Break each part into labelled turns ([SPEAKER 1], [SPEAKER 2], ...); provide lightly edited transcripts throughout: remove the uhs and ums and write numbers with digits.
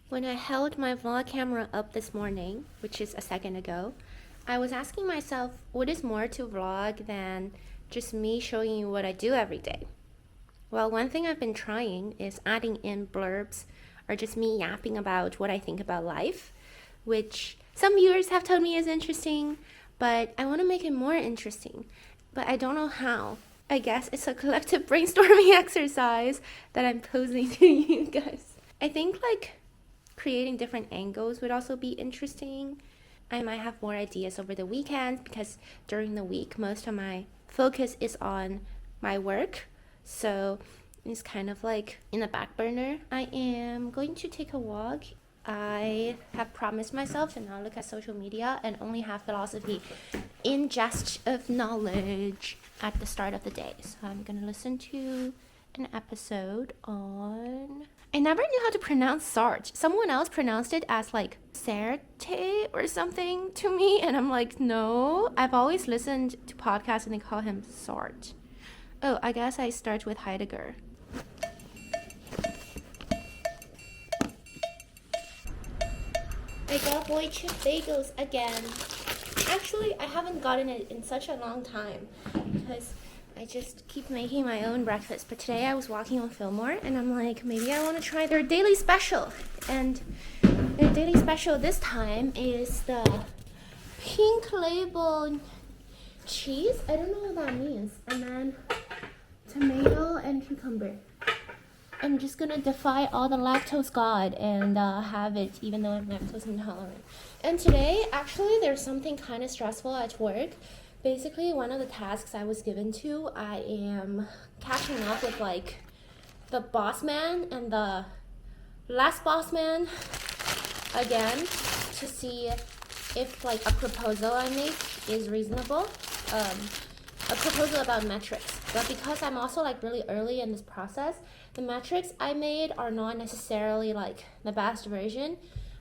[SPEAKER 1] When I held my vlog camera up this morning, which is a second ago, I was asking myself, what is more to vlog than just me showing you what I do every day? Well, one thing I've been trying is adding in blurbs or just me yapping about what I think about life, which some viewers have told me is interesting, but I want to make it more interesting, but I don't know how. I guess it's a collective brainstorming exercise that I'm posing to you guys. I think creating different angles would also be interesting. I might have more ideas over the weekend because during the week most of my focus is on my work, so it's kind of like in the back burner. I am going to take a walk. I have promised myself to not look at social media and only have philosophy ingest of knowledge at the start of the day. So I'm gonna listen to an episode on... I never knew how to pronounce Sarge. Someone else pronounced it as Sarte or something to me, and I'm like, no. I've always listened to podcasts and they call him Sarge. Oh, I guess I start with Heidegger. I got boy chip bagels again. Actually, I haven't gotten it in such a long time because I just keep making my own breakfast. But today I was walking on Fillmore and I'm like, maybe I want to try their daily special. And their daily special this time is the pink label cheese. I don't know what that means. And then tomato and cucumber. I'm just gonna defy all the lactose god and have it even though I'm lactose intolerant. And today, actually, there's something kind of stressful at work. Basically, one of the tasks I was given to, I am catching up with the boss man and the last boss man again to see if a proposal I make is reasonable. A proposal about metrics. But because I'm also really early in this process, the metrics I made are not necessarily the best version,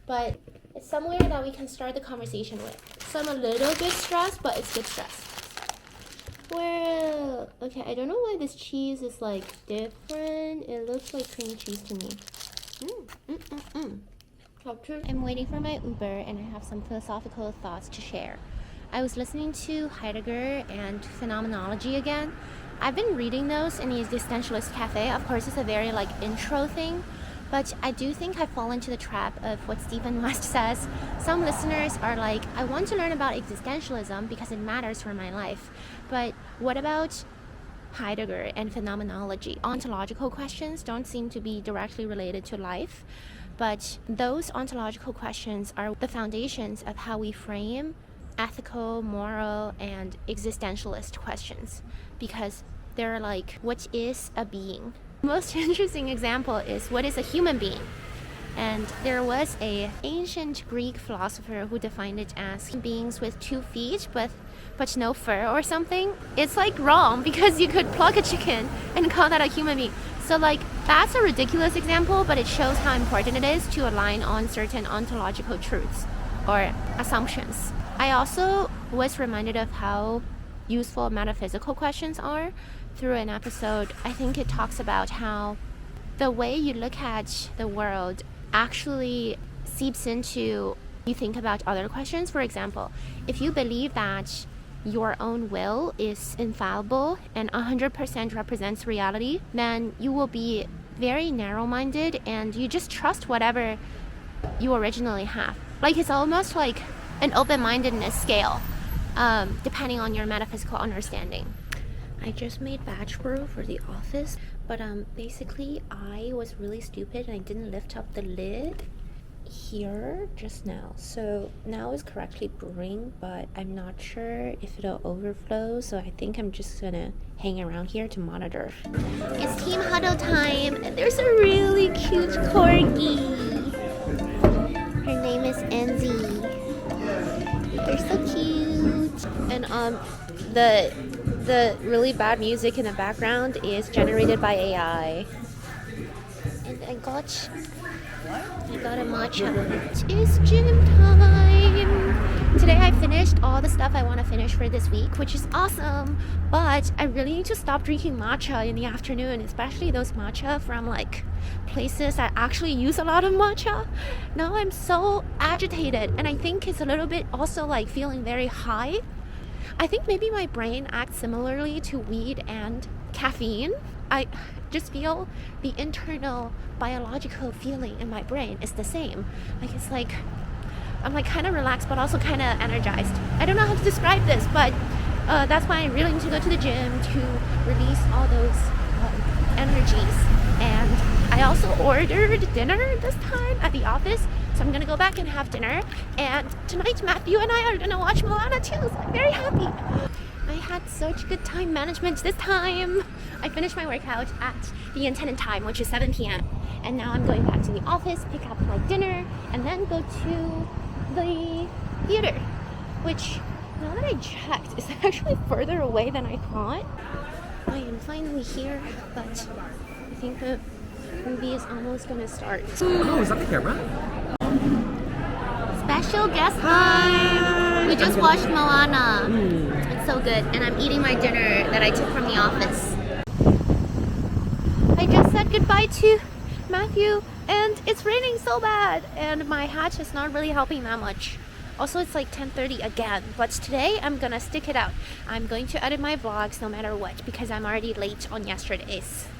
[SPEAKER 1] but it's somewhere that we can start the conversation with. So I'm a little bit stressed, but it's good stress. Well, okay, I don't know why this cheese is different. It looks like cream cheese to me. I'm waiting for my Uber and I have some philosophical thoughts to share. I was listening to Heidegger and phenomenology again. I've been reading those in the Existentialist Cafe. Of course, it's a very intro thing, but I do think I fall into the trap of what Stephen West says. Some listeners are like, I want to learn about existentialism because it matters for my life. But what about Heidegger and phenomenology? Ontological questions don't seem to be directly related to life, but those ontological questions are the foundations of how we frame ethical, moral, and existentialist questions, because they're what is a being? The most interesting example is, what is a human being? And there was an ancient Greek philosopher who defined it as beings with 2 feet but no fur or something. It's wrong, because you could pluck a chicken and call that a human being. So that's a ridiculous example, but it shows how important it is to align on certain ontological truths or assumptions. I also was reminded of how useful metaphysical questions are through an episode. I think it talks about how the way you look at the world actually seeps into you think about other questions. For example, if you believe that your own will is infallible and 100% represents reality, then you will be very narrow-minded and you just trust whatever you originally have. It's almost an open-mindedness scale, depending on your metaphysical understanding. I just made batch brew for the office, but basically I was really stupid and I didn't lift up the lid here just now. So now it's correctly brewing, but I'm not sure if it'll overflow, so I think I'm just gonna hang around here to monitor. It's team huddle time, and there's a really cute corgi. Her name is Enzy. They're so cute. And the really bad music in the background is generated by AI. And I got a matcha. It's gym time. Today I finished all the stuff I want to finish for this week, which is awesome, but I really need to stop drinking matcha in the afternoon, especially those matcha from like places that actually use a lot of matcha. Now I'm so agitated, and I think it's a little bit also like feeling very high. I think maybe my brain acts similarly to weed and caffeine. I just feel the internal biological feeling in my brain is the same. Like it's like I'm like kind of relaxed but also kind of energized. I don't know how to describe this, but that's why I really need to go to the gym to release all those energies. And I also ordered dinner this time at the office, so I'm gonna go back and have dinner. And tonight Matthew and I are gonna watch Moana too, so I'm very happy. I had such good time management this time. I finished my workout at the intended time, which is 7 p.m. And now I'm going back to the office, pick up my dinner, and then go to the theater, which now that I checked is actually further away than I thought. I am finally here, but I think the movie is almost gonna start.
[SPEAKER 2] Oh, is that the camera?
[SPEAKER 1] Special guest time! We just watched Moana. It's so good, and I'm eating my dinner that I took from the office. I just said goodbye to Matthew, and it's raining so bad, and my hat is not really helping that much. Also, it's like 10:30 again, but today I'm gonna stick it out. I'm going to edit my vlogs no matter what because I'm already late on yesterday's.